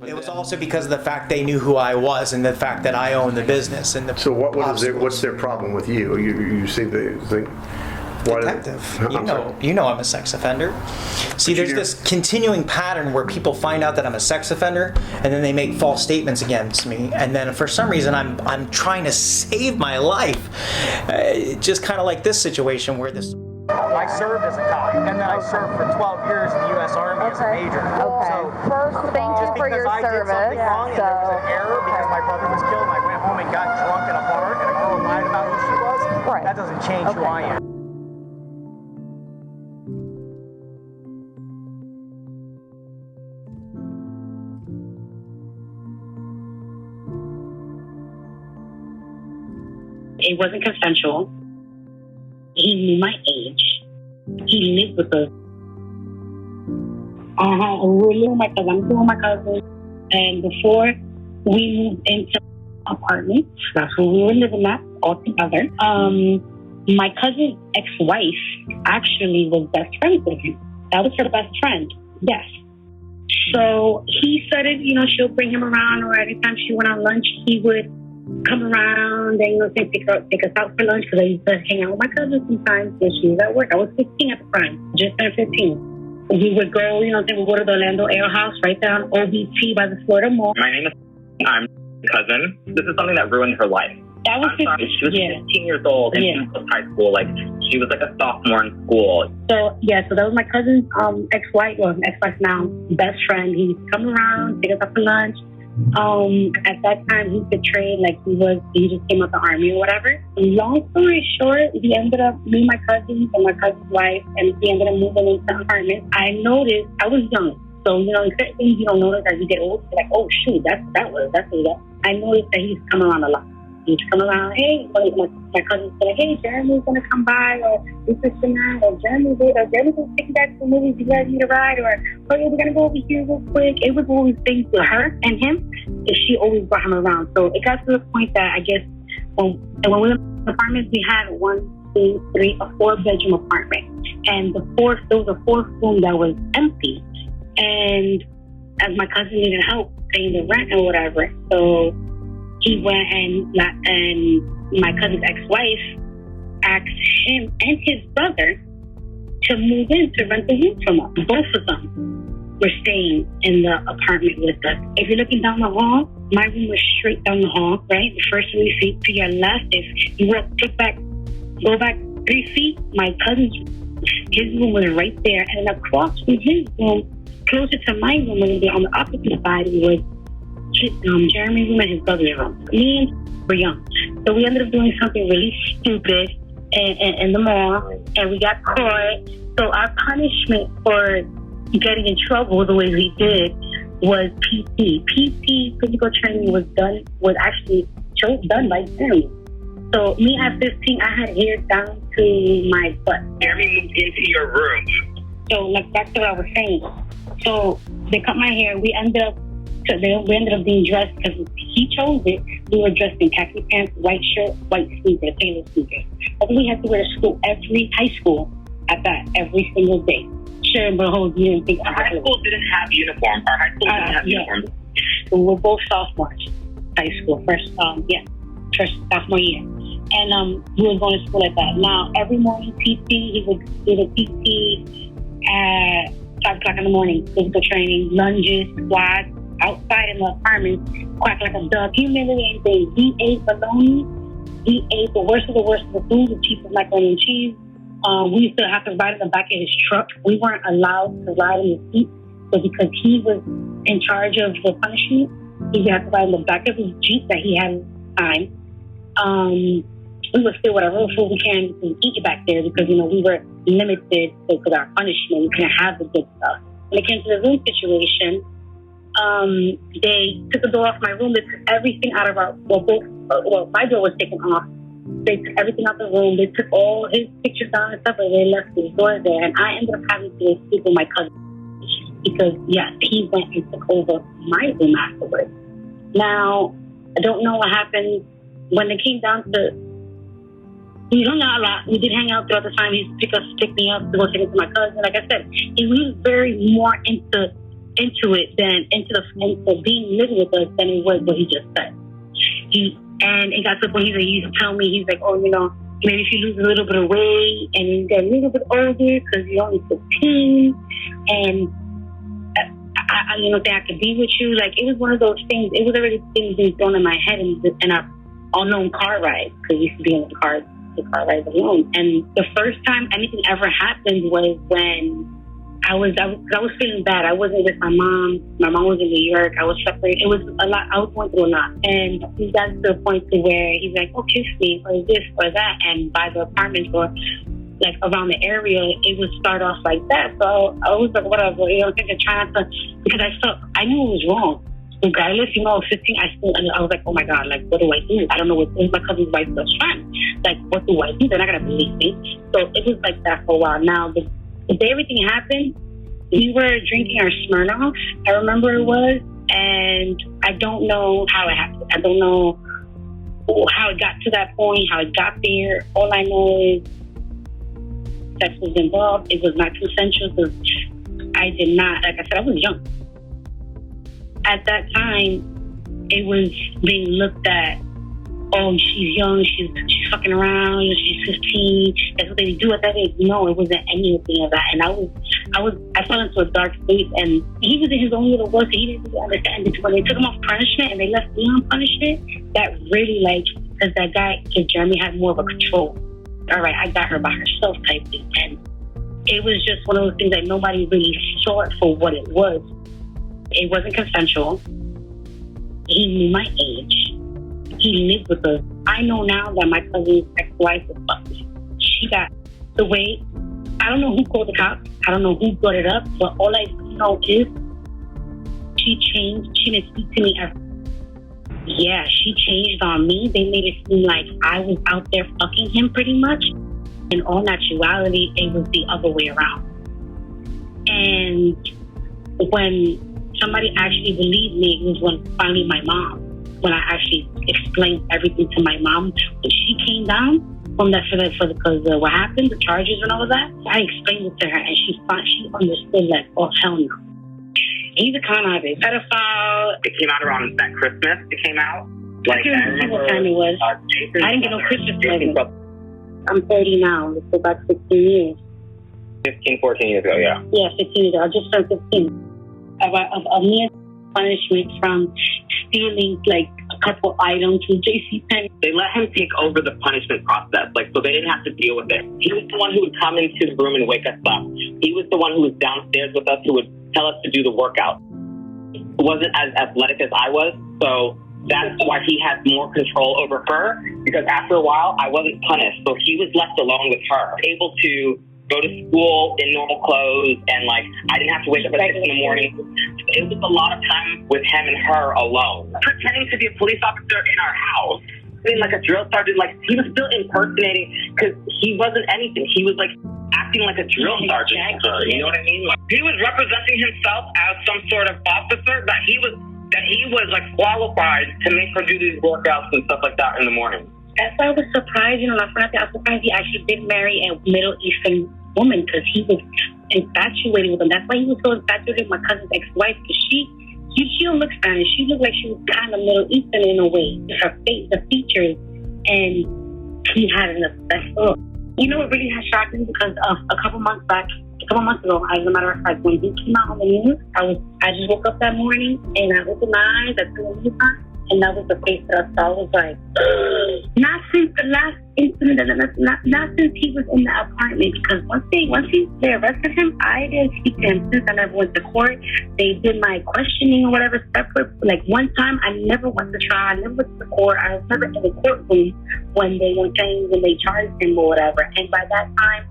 It was also because of the fact they knew who I was and the fact that I owned the business. And So what's their problem with you? You see the thing? Detective, you know I'm a sex offender. See, there's this continuing pattern where people find out that I'm a sex offender, and then they make false statements against me, and then for some reason I'm trying to save my life. Just kind of like this situation where this. I served as a cop, and then I served for 12 years in the U.S. Army as a major. Okay. So, first, thank you for your I did service. something wrong, and there was an error because my brother was killed, and I went home and got drunk in a bar, and a girl lied about who she was. Right. That doesn't change who I am. It wasn't consensual. He knew my age. He lived with us. We lived with my cousin. I'm living with my cousin. And before we moved into apartments, that's where we were living at all together. My cousin's ex-wife actually was best friends with him. That was her best friend. Yes. So he started, she'll bring him around, or anytime she went on lunch, he would come around and take us out for lunch, because I used to hang out with my cousin sometimes when she was at work. I was 15 at the time, just turned 15. We would go, we would go to the Orlando Ale House right there on OBT by the Florida Mall. My name is I'm cousin. This is something that ruined her life. That was She was 15 years old and she was high school. Like, she was like a sophomore in school. So that was my cousin's ex-wife, well, ex-wife now, best friend. He would come around, take us out for lunch. At that time, he betrayed, like he just came out the army or whatever. Long story short, he ended up, me, my cousins, and my cousin's wife, and he ended up moving into an apartment. I noticed, I was young, so, certain things you don't notice as you get old. You're like, oh, shoot, that's it. I noticed that he's come around a lot. He's come around, hey, my cousin said, hey, Jeremy's going to come by, or this and that, or Jeremy's going to take you back to the movies, you guys need a ride, or, oh, yeah, we're going to go over here real quick. It was always things with her and him, that she always brought him around. So it got to the point that I guess when we were in the apartments, we had 1, 2, 3, a 4-bedroom apartment. And there was a fourth room that was empty. And as my cousin needed help paying the rent or whatever, so he went and my cousin's ex-wife asked him and his brother to move in to rent the room from us. Both of them were staying in the apartment with us. If you're looking down the hall, my room was straight down the hall, right? The first 3 feet to your left. If you go back 3 feet, my cousin's his room was right there. And then across from his room, closer to my room, on the opposite side, was Jeremy's room and his brother's room. Me and were young. So we ended up doing something really stupid in the mall, and we got caught. So our punishment for getting in trouble the way we did was PT. PT, physical training, was actually done by Jeremy. So me at 15, I had hair down to my butt. Jeremy moved into your room. So that's what I was saying. So they cut my hair. We ended up being dressed, because he chose it. We were dressed in khaki pants, white shirt, white sneakers, Taylor sneakers. I think we had to wear to school, high school at that, every single day. Sure, but you didn't think our high school didn't have uniforms. Our high school didn't have uniforms. So we were both sophomores, high school, first sophomore year. And we were going to school like that. Now, every morning, PT, he would do the PT at 5 o'clock in the morning, physical training, lunges, squats, outside in the apartment, quack like a dog. He remember anything. He ate bologna. He ate the worst of the food, the cheapest macaroni and cheese. We used to have to ride in the back of his truck. We weren't allowed to ride in his seat. So because he was in charge of the punishment, he had to ride in the back of his Jeep that he had at the time. We would steal whatever food we can to eat back there, because, we were limited because our punishment. We couldn't have the good stuff. When it came to the room situation, they took the door off my room. They took everything out of my door was taken off. They took everything out the room. They took all his pictures down and stuff, and they left his door there. And I ended up having to sleep with my cousin because, yes, he went and took over my room afterwards. Now, I don't know what happened when it came down to. We hung out a lot. We did hang out throughout the time. He used to pick me up to go take it to my cousin. Like I said, he was very more into into being living with us than it was what he just said. And it got to the point he used to tell me, he's like, oh, maybe if you lose a little bit of weight and you get a little bit older because you're only 15 and I could be with you. Like, it was one of those things. It was already things being thrown in my head in our unknown car ride, because we used to be in the car rides alone. And the first time anything ever happened was when I was feeling bad. I wasn't with my mom. My mom was in New York. I was separated. It was a lot. I was going through a lot. And he got to the point to where he's like, oh, kiss me, or this, or that. And by the apartment or like around the area, it would start off like that. So I was like, whatever, thinking, trying to, because I knew it was wrong. Regardless, 15, I was like, oh my God, like, what do I do? I don't know. It's my cousin's wife's best friend. Like, what do I do? They're not going to believe me. So it was like that for a while. Now, the day everything happened, we were drinking our Smirnoff, I remember it was, and I don't know how it happened. I don't know how it got to that point, how it got there. All I know is sex was involved. It was not consensual because I did not, like I said, I was young. At that time, it was being looked at, oh, she's young, she's fucking around, she's 15. That's what they do at that age. No, it wasn't anything of that. And I fell into a dark space, and he was in his own little world, so he didn't really understand it. When they took him off punishment and they left me on punishment, that really, because that guy, because Jeremy had more of a control. All right, I got her by herself type thing. And it was just one of those things that nobody really saw it for what it was. It wasn't consensual. He knew my age. He lived with us. I know now that my cousin's ex-wife was fucked. She got the way. I don't know who called the cops. I don't know who brought it up. But all I know is she changed. She didn't speak to me ever. Yeah, she changed on me. They made it seem like I was out there fucking him pretty much. In all actuality, it was the other way around. And when somebody actually believed me, it was when finally my mom, when I actually explained everything to my mom, when she came down from that because what happened, the charges and all of that, I explained it to her, and she understood, like, oh, hell no. He's a con artist, pedophile. It came out around that Christmas. It came out. I can't remember what time it was. I didn't get no Christmas present. I'm 30 now. It's about 16 years. 14 years ago, yeah. Yeah, 15 years ago. I just turned 15. Of me punishment from stealing like a couple items from JCPenney. They let him take over the punishment process, so they didn't have to deal with it. He was the one who would come into the room and wake us up. He was the one who was downstairs with us, who would tell us to do the workout. He wasn't as athletic as I was, so that's why he had more control over her, because after a while, I wasn't punished, so he was left alone with her, able to go to school in normal clothes, and I didn't have to wake up at 6 in the morning. It was a lot of time with him and her alone. Pretending to be a police officer in our house, being like a drill sergeant, he was still impersonating, because he wasn't anything. He was acting like a drill sergeant. You know what I mean? He was representing himself as some sort of officer that he was qualified to make her do these workouts and stuff like that in the morning. That's why I was surprised, I was surprised he actually did marry a Middle Eastern woman, because he was infatuated with them. That's why he was so infatuated with my cousin's ex-wife, because she don't look Spanish. She looked like she was kind of Middle Eastern in a way. Her face, the features, and he had an obsessed. You know what really has shocked me? Because a couple months ago, as a matter of fact, when he came out on the news, I just woke up that morning and I opened my eyes at 2 a.m. And that was the face that I saw. I was like, not since the last incident, not since he was in the apartment. Because once they arrested him, I didn't speak to him since. I never went to court. They did my questioning or whatever separate. One time, I never went to trial. I never went to court. I was never in the courtroom when they charged him or whatever. And by that time,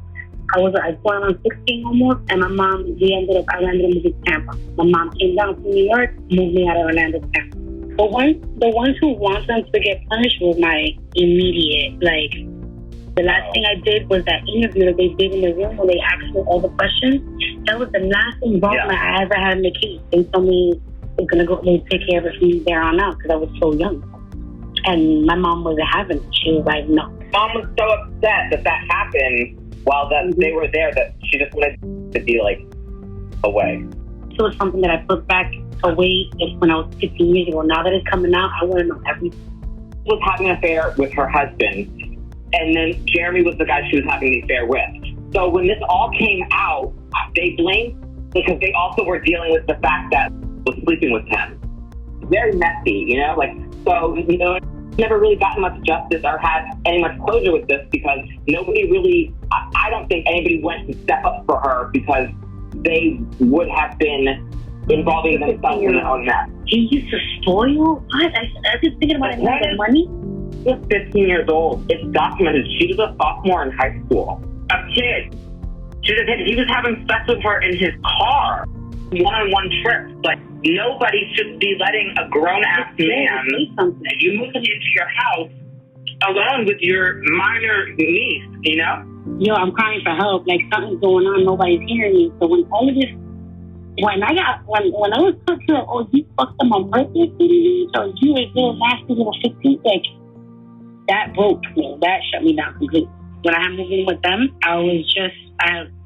I was going on 16 almost, and my mom, I ended up moving to Tampa. My mom came down from New York, moved me out of Orlando to Tampa. The ones who want them to get punished was my immediate, the last thing I did was that interview that they did in the room when they asked me all the questions. That was the last involvement I ever had in the case. They told me they're going to go take care of it from there on out because I was so young. And my mom wasn't having it. She was like, no. Mom was so upset that happened while they were there that she just wanted to be away. still something that I put back away when I was 15 years ago. Now that it's coming out, I want to know everything. She was having an affair with her husband, and then Jeremy was the guy she was having the affair with. So when this all came out, they blamed because they also were dealing with the fact that was sleeping with him. Very messy, you know? So, never really gotten much justice or had any much closure with this because nobody really, I don't think anybody went to step up for her because they would have been involving themselves in their own mess. He used to spoil? What? I just thinking about it. Money? She was 15 years old. It's documented. She was a sophomore in high school. A kid. He was having sex with her in his car. One-on-one trips. Nobody should be letting a grown-ass man, you move into your house alone with your minor niece, you know? Yo, I'm crying for help. Something's going on. Nobody's hearing me. So when all of this, when I was talking to, oh, you fucked up my birthday, so you was little nasty little 15, that broke me. That shut me down completely. When I moved in with them, almost a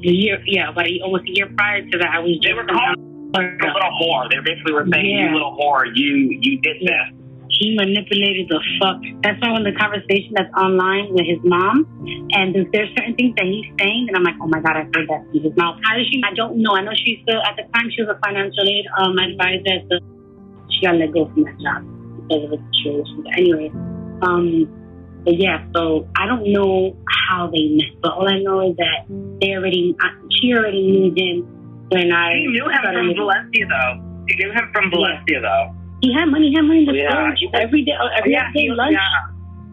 year prior to that, they were called a little whore. They basically were saying, you little whore, you did this. He manipulated the fuck. That's why when the conversation that's online with his mom, and there's certain things that he's saying, and I'm like, oh my God, I heard that from his mouth. How is she? I don't know. I know she's still, at the time, she was a financial aid advisor. So she got let go from that job because of the situation. But anyway, but yeah, so I don't know how they met, but all I know is that she already knew him when I. She knew him from Valencia, though. She knew him from Valencia, though. He had money in the storage every day lunch.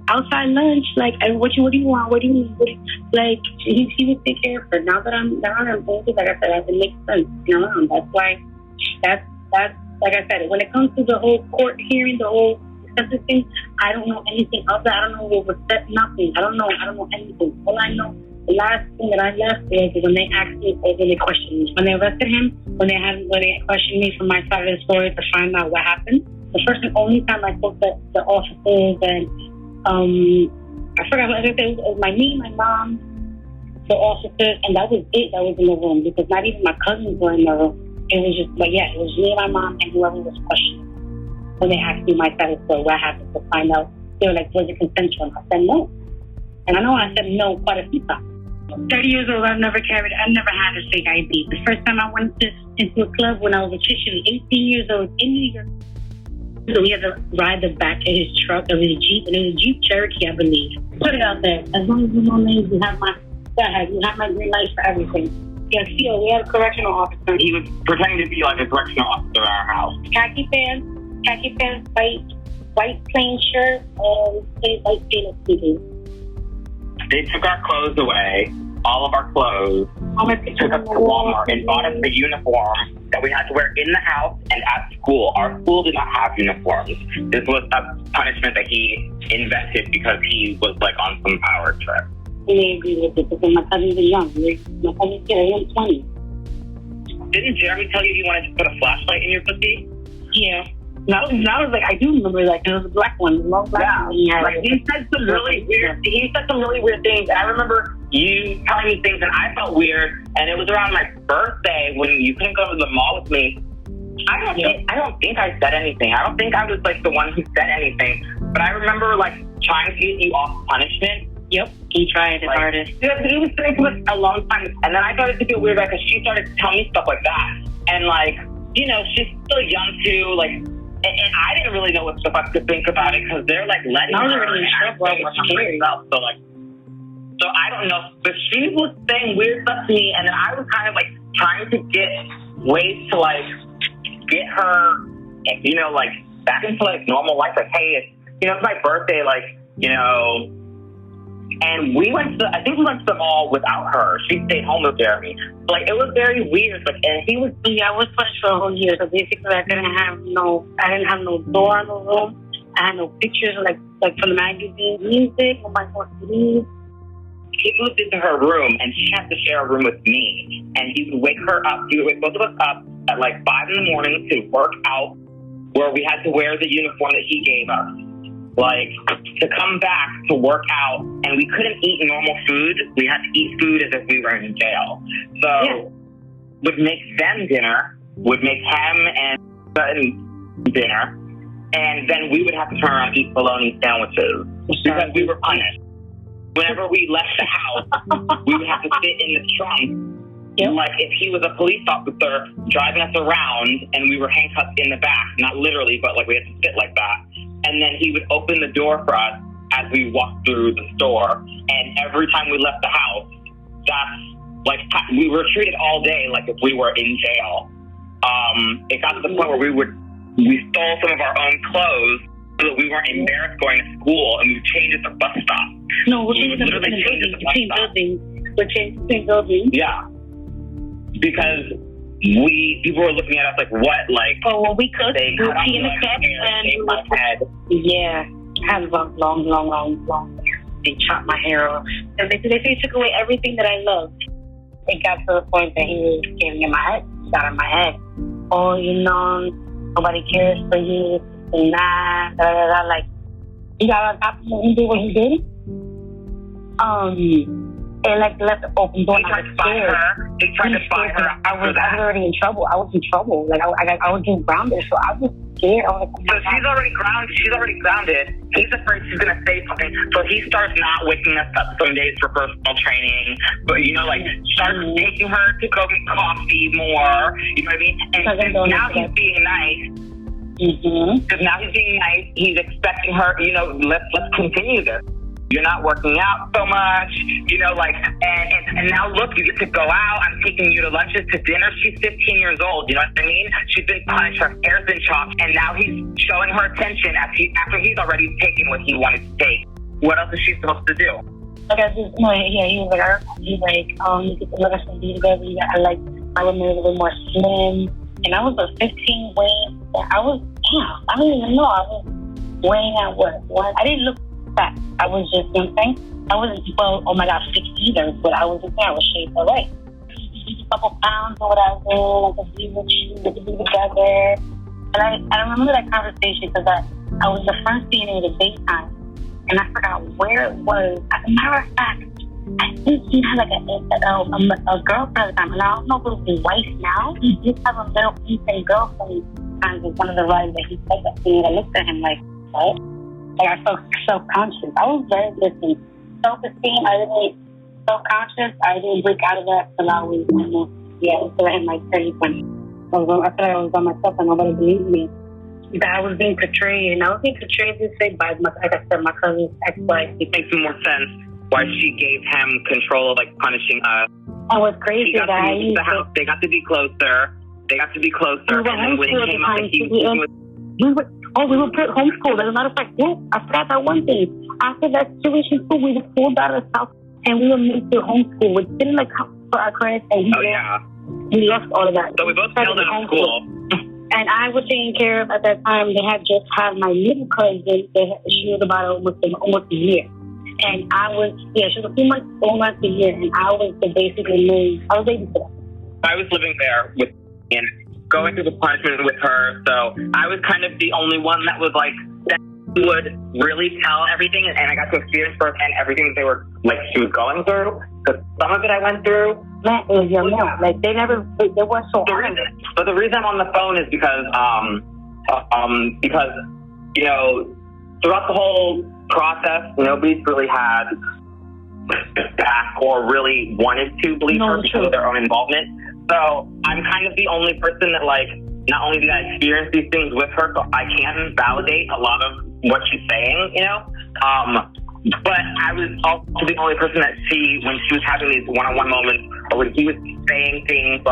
Outside lunch, what do you want? What do you need? He would take care of her. Now that I'm older, like I said, it makes sense. That's why. That's like I said. When it comes to the whole court hearing, the whole thing, I don't know anything of that. I don't know what was said. Nothing. I don't know anything. All I know, the last thing that I left was when they asked me, or when they questioned me. When they arrested him, when they questioned me from my side of the story to find out what happened. The first and only time I spoke to the officers, and I forgot what I said. It was me, my mom, the officers, and that was it. That was in the room because not even my cousins were in the room. It was just, it was me and my mom and whoever was questioning. When they asked me my side of the story, what happened, to find out, they were like, was it consensual? I said no. And I know I said no quite a few times. 30 years old, I've never had a fake ID. The first time I went into a club when I was officially 18 years old in New York. So we had to ride the back of his truck, of his Jeep, and it was a Jeep Cherokee, I believe. Put it out there. As long as you know names, you have my green light for everything. Yeah, we had a correctional officer. He was pretending to be like a correctional officer at our house. Khaki pants, white plain shirt, and white stainless steel. They took our clothes away, all of our clothes, took us to Walmart and bought us a uniform that we had to wear in the house and at school. Our school did not have uniforms. This was a punishment that he invented because he was on some power trip. I agree with it because my cousins are young. My cousins are 20. Didn't Jeremy tell you he wanted to put a flashlight in your pussy? Yeah. Now I was like, I do remember it was a black one, long black one. Yeah, he said some really weird things. I remember you telling me things and I felt weird, and it was around my birthday when you couldn't go to the mall with me. I don't think I said anything. I don't think I was the one who said anything, but I remember trying to get you off punishment. Yep, he tried his hardest. He was saying it a long time, and then I started to feel weird because she started to tell me stuff like that, and she's still young too, And I didn't really know what the fuck to think about it because they're letting her and I was scared. So I don't know. But she was saying weird stuff to me, and then I was kind of trying to get ways to get her, back into normal life. Hey, it's my birthday, and we went to the mall without her. She stayed home with Jeremy. It was very weird. And he was, I was punished for a whole year. So basically, I didn't have no door in the room. I had no pictures from the magazine, music, on my CDs. He moved into her room, and she had to share a room with me. And he would wake her up. He would wake both of us up at 5 in the morning to work out, where we had to wear the uniform that he gave us. To come back to work out, and we couldn't eat normal food. We had to eat food as if we were in jail. So would make them dinner, would make ham and dinner, and then we would have to turn around and eat bologna sandwiches because we were punished. Whenever we left the house, we would have to sit in the trunk. Yep. Like if he was a police officer driving us around and we were handcuffed in the back, not literally, but like we had to sit like that. And then he would open the door for us as we walked through the store. And every time we left the house, that's like, we were treated all day like if we were in jail. It got to the point where we stole some of our own clothes so that we weren't embarrassed going to school, and we would change at the bus stop. No, we're We would changing literally change at the bus between stop. buildings. We're changing between buildings. Yeah. Because people were looking at us like, what? Like, Oh, well, we could. they We cut off pee in the my cup hair, and shaved my head. yeah, had long hair. They chopped my hair off. And they basically took away everything that I loved. It got to the point that he was getting in my head, got in my head. Oh, nobody cares for you, and that, like, he got on top of me, he did what he did. And like left the open door. He tried to buy her. He tried to buy her. I was already in trouble. I was in trouble. Like I was getting grounded, so I was scared. I was like, oh So my God. she's already grounded. He's afraid she's gonna say something. So he starts not waking us up some days for personal training. But like starts taking her to go get coffee more. You know what I mean? And now he's being nice. Because now he's being nice. He's expecting her. Let's continue this. You're not working out so much, and now look, you get to go out. I'm taking you to lunches, to dinner. She's 15 years old, you know what I mean? She's been punished, her hair's been chopped, and now he's showing her attention after he's already taken what he wanted to take. What else is she supposed to do? I guess he was like, you get to let us be together. I like my women a little more slim, and I was a 15 weight. I don't even know. I was weighing at what? I didn't look fat. I was just, you know what I'm saying? I wasn't, oh my God, 6 either, but I was shaped all right. A couple pounds or whatever, like a be with you, we could be together. And I remember that conversation because I was the first seeing it at daytime, and I forgot where it was. As a matter of fact, I think he had like a girlfriend at the time, and I don't know if it was his wife now. He did have a little infant girlfriend. And one of the rides that he said that to me, I looked at him like, what? Like I felt self-conscious. I was very distant. Self-esteem, I didn't self-conscious. I didn't break out of that until I was until I hit my 30s. I felt like I was by myself and nobody believed me. That I was being portrayed, and I was being portrayed this way by, like I said, my cousin's ex-wife. It makes more sense why she gave him control of punishing us. And what's crazy He got that to move to the house. They got to be closer. And then when he came out, we were put homeschooled. As a matter of fact, I forgot that one thing. After that situation, we were pulled out of the house and we were moved to homeschool. We didn't for our credits, and we lost all of that. So we both failed out of school. And I was taken care of at that time. They had just had my little cousin. She was about almost a year. And I was, she was a few months, almost a year. And I was basically moved. I was babysitter. I was living there with and going through the punishment with her, so I was kind of the only one that was like that would really tell everything, and I got to experience firsthand everything that she was going through. Because some of it I went through. Man, it was young, like they weren't so hard. But the reason I'm on the phone is because throughout the whole process, nobody's really had back or really wanted to believe her because of their own involvement. So I'm kind of the only person that not only did I experience these things with her, so I can validate a lot of what she's saying, but I was also the only person that when she was having these one-on-one moments, or when he was saying things to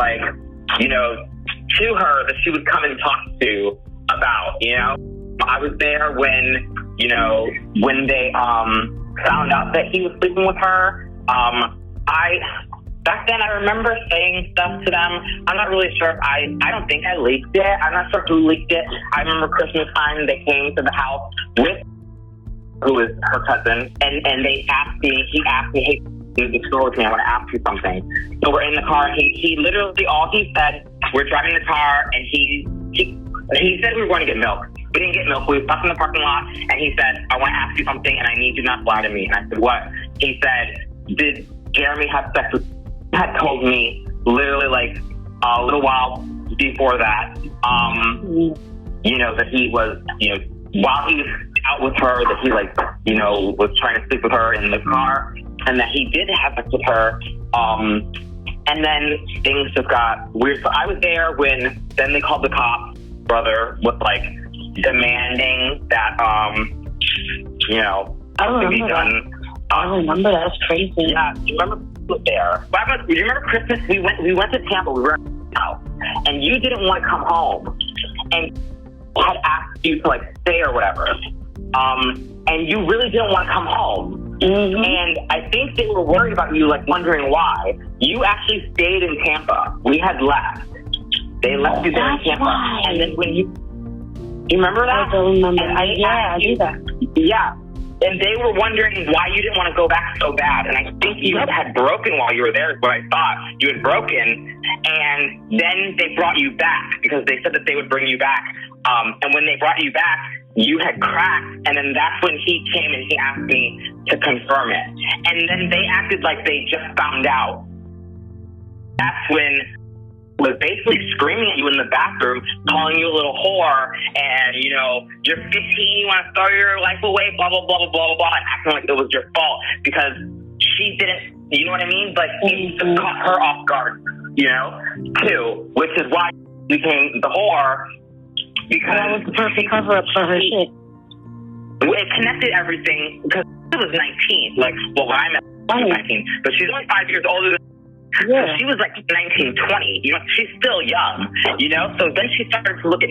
her that she would come and talk to about, I was there when they found out that he was sleeping with her. Back then, I remember saying stuff to them. I'm not really sure. I don't think I leaked it. I'm not sure who leaked it. I remember Christmas time, they came to the house with who is her cousin, and he asked me, hey, do the store with me. I want to ask you something. So we're in the car, and he literally, all he said, we're driving the car, and he said we were going to get milk. We didn't get milk. We were stuck in the parking lot, and he said, I want to ask you something, and I need you not to lie to me. And I said, what? He said, did Jeremy have sex with had told me literally a little while before that, you know, that he was, you know, while he was out with her, that he, like, you know, was trying to sleep with her in the car, and that he did have sex with her. And then things just got weird. So I was there when then they called the cops. Brother was like demanding that, you know, to be done. I remember that. That's crazy. Yeah, do you remember was there? Do you remember Christmas? We went to Tampa. We were at the house, and you didn't want to come home, and had asked you to, like, stay or whatever. And you really didn't want to come home. Mm-hmm. And I think they were worried about you, like, wondering why. You actually stayed in Tampa. We had left. They left you there in Tampa. Why. And then when you remember that? I don't remember. I do that. Yeah. And they were wondering why you didn't want to go back so bad. And I think you had broken while you were there, is what I thought. You had broken. And then they brought you back because they said that they would bring you back. And when they brought you back, you had cracked. And then that's when he came and he asked me to confirm it. And then they acted like they just found out. That's when was basically screaming at you in the bathroom, calling you a little whore, and, you know, you're 15, you want to throw your life away, blah, blah, blah, blah, blah, blah, and acting like it was your fault because she didn't, you know what I mean? Like, he just caught her off guard, you know, too, which is why she became the whore, because that was the perfect cover-up for her shit. It connected everything, because she was 19, like, well, when I met her, she was 19, but she's only 5 years older than yeah. So she was like 19, 20, you know, she's still young, you know, so then she started to look at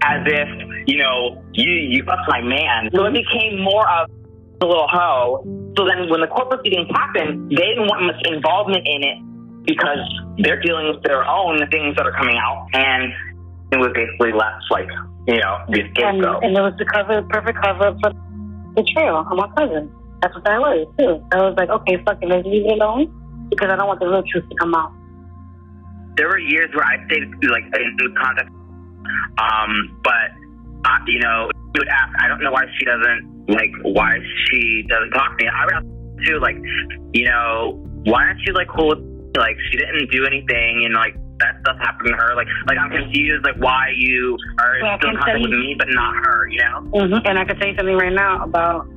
as if, you know, you fucked my man. So it became more of a little hoe. So then when the court proceedings happened, they didn't want much involvement in it because they're dealing with their own things that are coming out, and it was basically left like, you know, the scapegoat. And it was the perfect cover for the betrayal on my cousin. That's what that was, too. I was like, okay, fuck it, let's leave it alone. Because I don't want the real truth to come out. There were years where I stayed like in contact, but you know, you would ask, I don't know why she doesn't talk to me. I would ask too, like, you know, why aren't you like cool with me? Like, she didn't do anything, and like that stuff happened to her. Like I'm confused, like why you are still in contact with me but not her, you know? Mm-hmm. And I can tell you something right now about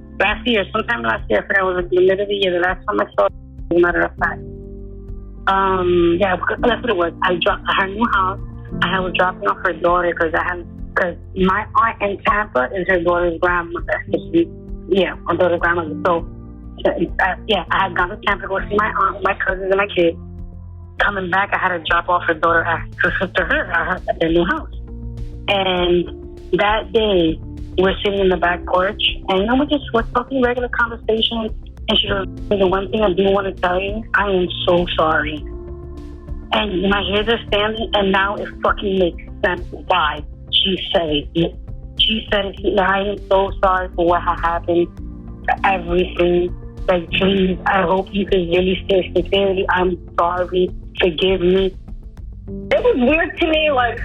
sometime last year, I forgot, it was like the middle of the year, the last time I saw her. As a matter of fact. Yeah, because that's what it was. I dropped her new house. I was dropping off her daughter because my aunt in Tampa is her daughter's grandmother. My daughter's grandmother. So, I had gone to Tampa to go see my aunt, my cousins, and my kids. Coming back, I had to drop off her daughter to her at their new house. And that day, we're sitting in the back porch, and we're talking regular conversations. And she goes, the one thing I do want to tell you, I am so sorry. And my hairs are standing, and now it fucking makes sense why she said it. She said it, I am so sorry for what had happened, for everything. Like, please, I hope you can really say sincerely, I'm sorry, forgive me. It was weird to me, like,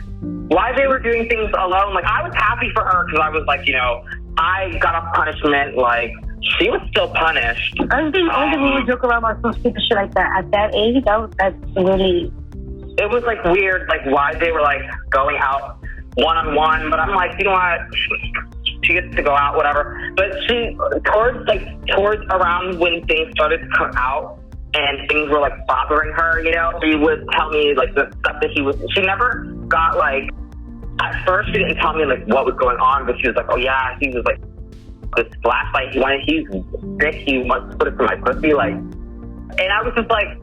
why they were doing things alone. Like, I was happy for her because I was like, you know, I got a punishment, like, she was still punished. I think we would joke around about some stupid shit like that. At that age, that's really... It was, like, weird, like, why they were, like, going out one-on-one. But I'm like, you know what? She gets to go out, whatever. But towards around when things started to come out and things were, like, bothering her, you know, she would tell me, like, the stuff that she never got, like... At first, she didn't tell me, like, what was going on, but she was like, oh, yeah, he was, like... this flashlight, he's sick, he wants to put it to my pussy, like, and I was just like,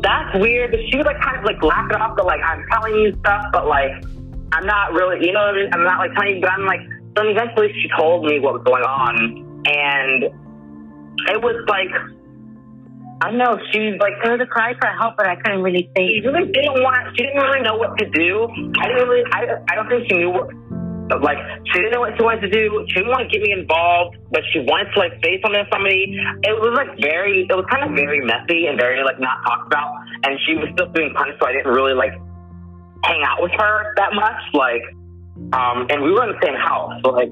that's weird, but she was like kind of like laugh it off, but like, I'm telling you stuff, but like, I'm not really, you know what I mean, I'm not like telling you, but I'm like, then eventually she told me what was going on, and it was like, I don't know, she was like, there was a cry for help, but I couldn't really say. She didn't really know what to do. I don't think she knew what, like, she didn't know what she wanted to do. She didn't want to get me involved, but she wanted to, like, say something to somebody. It was kind of very messy and very, like, not talked about. And she was still being punished, so I didn't really, like, hang out with her that much. Like, and we were in the same house, so, like,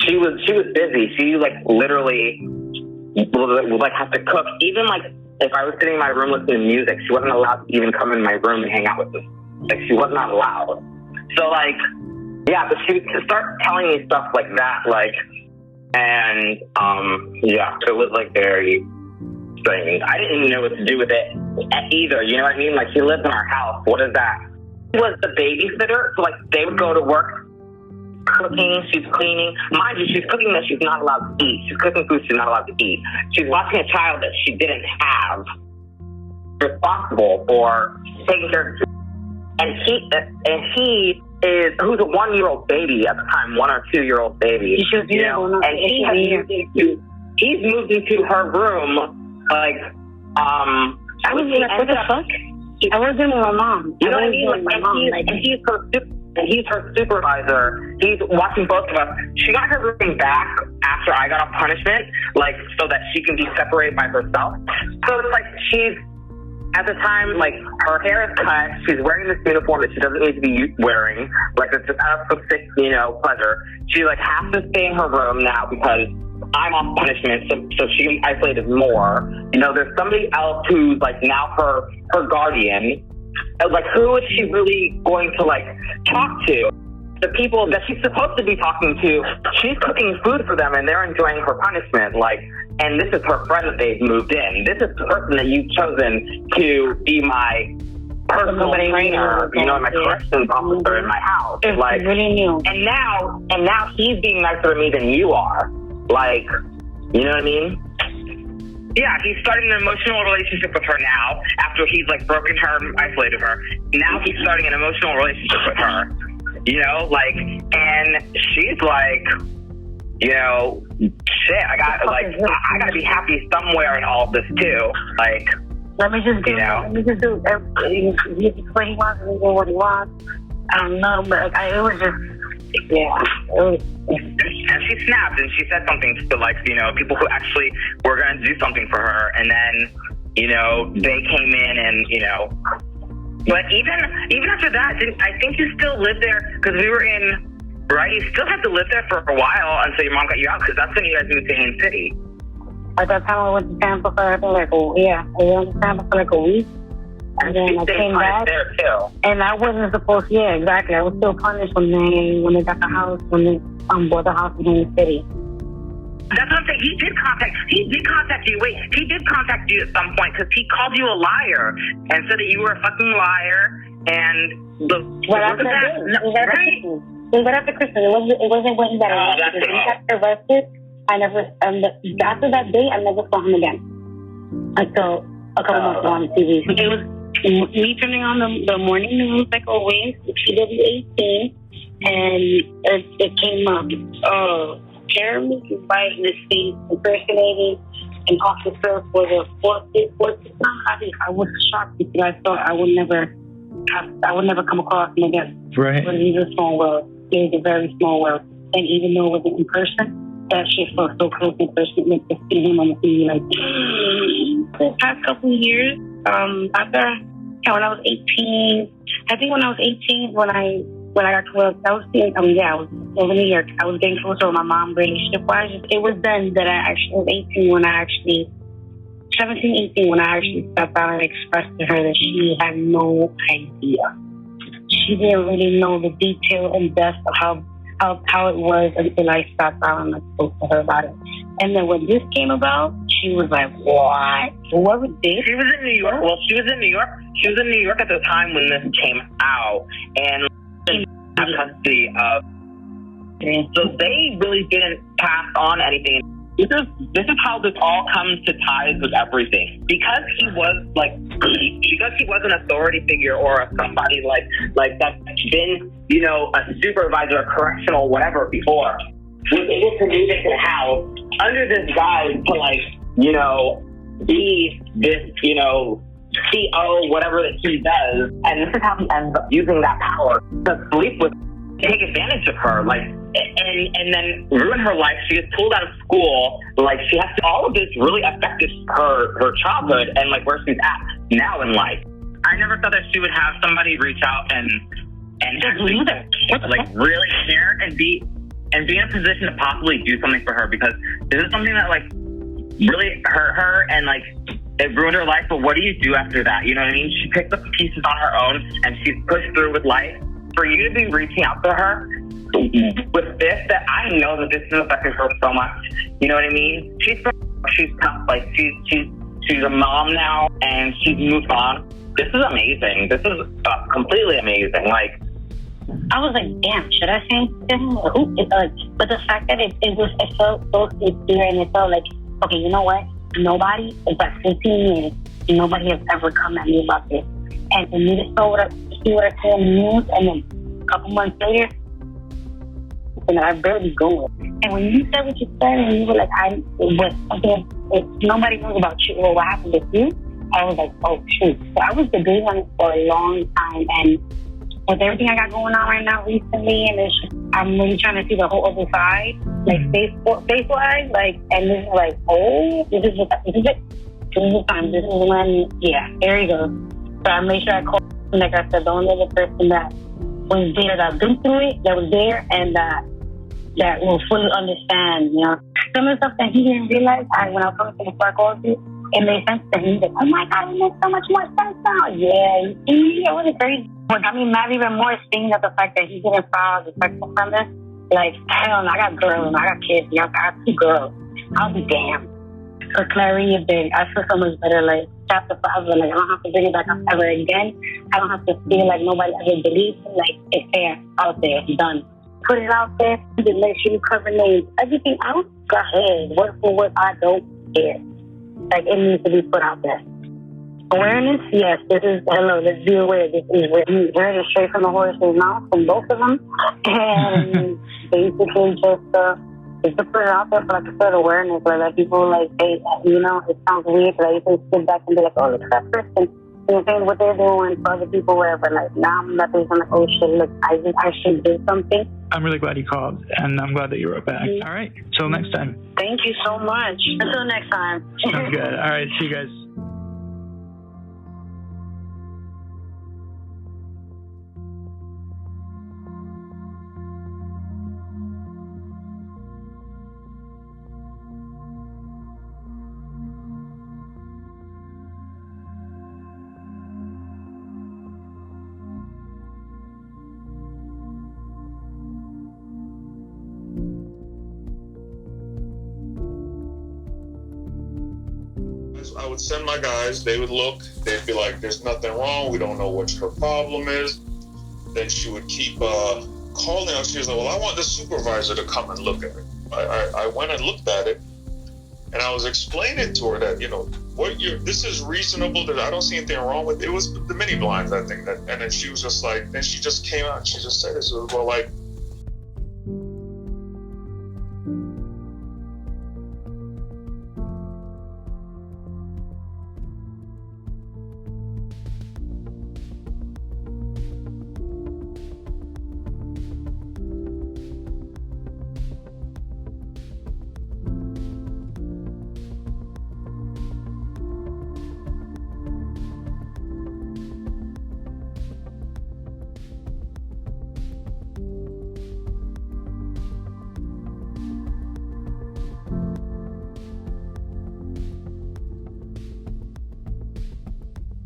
she was busy. She, like, literally would, like, have to cook. Even, like, if I was sitting in my room listening to music, she wasn't allowed to even come in my room and hang out with us. Like, she was not allowed. So, like, yeah, but she would start telling me stuff like that, like, and, yeah, it was, like, very strange. I didn't even know what to do with it either, you know what I mean? Like, she lives in our house. What is that? She was the babysitter, so, like, they would go to work, cooking, she's cleaning. Mind you, she's cooking that she's not allowed to eat. She's cooking food she's not allowed to eat. She's watching a child that she didn't have, responsible for taking care of. And he is, who's a 1-year-old baby at the time, 1 or 2-year-old baby. You know, and he's moved into her room, like, I was like, what the fuck? I was in with my mom. You know what I mean? And he's her supervisor. He's watching both of us. She got her room back after I got off punishment, like, so that she can be separated by herself. So it's like she's, at the time, like, her hair is cut. She's wearing this uniform that she doesn't need to be wearing. Like, it's just out of sick, you know, pleasure. She, like, has to stay in her room now because I'm off punishment, so she isolated more. You know, there's somebody else who's, like, now her guardian. Like, who is she really going to, like, talk to? The people that she's supposed to be talking to, she's cooking food for them and they're enjoying her punishment. Like, and this is her friend that they've moved in. This is the person that you've chosen to be my personal trainer, you know, my corrections officer in my house. It's like, really new. And now he's being nicer to me than you are. Like, you know what I mean? Yeah, he's starting an emotional relationship with her now after he's, like, broken her and isolated her. Now he's starting an emotional relationship with her. You know, like, and she's like, you know, shit, I gotta be happy somewhere in all of this too. Like, let me just do everything. What he wants and do what he wants. I don't know, but it was just, yeah. And she snapped and she said something to, like, you know, people who actually were going to do something for her. And then, you know, they came in and, you know, but even after that, I think you still lived there because we were in, right? You still had to live there for a while until your mom got you out because that's when you guys moved to Haines City. At that time, I went to Tampa for, I went to Tampa for like a week. And then I came back, there too. And I wasn't supposed to, yeah, exactly. I was still punished when they got the house, when they bought the house in Haines City. That's what I'm saying. He did contact you. Wait, he did contact you at some point because he called you a liar and said that you were a fucking liar. And right after Christmas. It wasn't when he got arrested. When he got arrested, I never. After that day, I never saw him again until a couple months on TV. It was me turning on the morning news like always, CW18, and it came up. Jeremy is right in the state impersonating an officer for the fourth time. I was shocked because I thought I would never come across him again. Right. But he's a small world. He's a very small world. And even though it wasn't in person, that shit felt so close in person. Like to see him on the TV, like the past couple of years, after when I was 18, I think when I was 18, when I got 12, I was over New York. I was getting closer with my mom relationship-wise. It was then that I actually was 18 when I actually, 17, 18, when I actually stepped out and expressed to her that she had no idea. She didn't really know the detail and depth of how it was until I stepped out and I spoke to her about it. And then when this came about, she was like, what? Whoever did? She was in New York. Well, she was in New York. She was in New York at the time when this came out. And have custody of. So they really didn't pass on anything. This is how this all comes to ties with everything. Because he was an authority figure or somebody like that's been, you know, a supervisor, a correctional, whatever before, was able to move into the house under this guise to, like, you know, be this, you know, CO, whatever that he does, and this is how he ends up using that power to sleep with, take advantage of her, like, and then ruin her life. She gets pulled out of school, like, she has to, all of this really affected her childhood and, like, where she's at now in life. I never thought that she would have somebody reach out and actually, like, really care and be in a position to possibly do something for her, because this is something that, like, really hurt her and, like, it ruined her life, but what do you do after that? You know what I mean? She picked up the pieces on her own, and she's pushed through with life. For you to be reaching out to her with this, that I know that this has affected her so much. You know what I mean? She's tough. Like, she's a mom now, and she's moved on. This is amazing. This is completely amazing. Like, I was like, damn, should I say anything? But the fact that it felt so sincere, and it felt like, okay, you know what? Nobody, it's like 15 years, nobody has ever come at me about this. And for me to see what I said in the news, and then a couple months later, and I barely go. And when you said what you said, and you were like, nobody knows about you or what happened with you, I was like, oh, shoot. So I was debating on it for a long time, and with everything I got going on right now recently, and I'm really trying to see the whole other side, like face-wise, like, and this is like, oh, this is the time. This is when, yeah, there you go. So I made sure I called, like I said, the only other person that was there, that been through it, that was there, and that will fully understand, you know. Some of the stuff that he didn't realize, when I was coming to the park all day, it made sense to him. He's like, oh my God, it makes so much more sense now. Yeah, it was crazy. What got me mad even more is seeing that the fact that he didn't file the sex offender. Like, hell no, I got girls, I got kids, I got 2 girls. I'll be damned. For clarity of day, I feel so much better, like, chapter 5, like, I don't have to bring it back up ever again. I don't have to feel like nobody ever believes me. Like, it's there, out there, it's done. Put it out there, just make sure you cover names. Everything else, go ahead. Word for word, I don't care. Like, it needs to be put out there. Awareness, yes, let's be aware. This is where you heard it straight from the horse's mouth, from both of them. And basically just to put it out there for, like I said, awareness, where like people, like, they, you know, it sounds weird, but you can sit back and be like, oh, look at that person. You know, what they're doing for other people, wherever. Like, now I'm not thinking, like, oh shit, look, I should do something. I'm really glad you called, and I'm glad that you wrote back. All right, till next time. Thank you so much. Until next time. Sounds good. All right, see you guys. I would send my guys, they would look, they'd be like, there's nothing wrong, we don't know what her problem is. Then she would keep calling us. She was like, well, I want the supervisor to come and look at it. I went and looked at it, and I was explaining to her that, you know, this is reasonable, that I don't see anything wrong with it. It was the mini blinds, I think, and then she was just like, then she just came out and she just said this, well, like,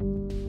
you.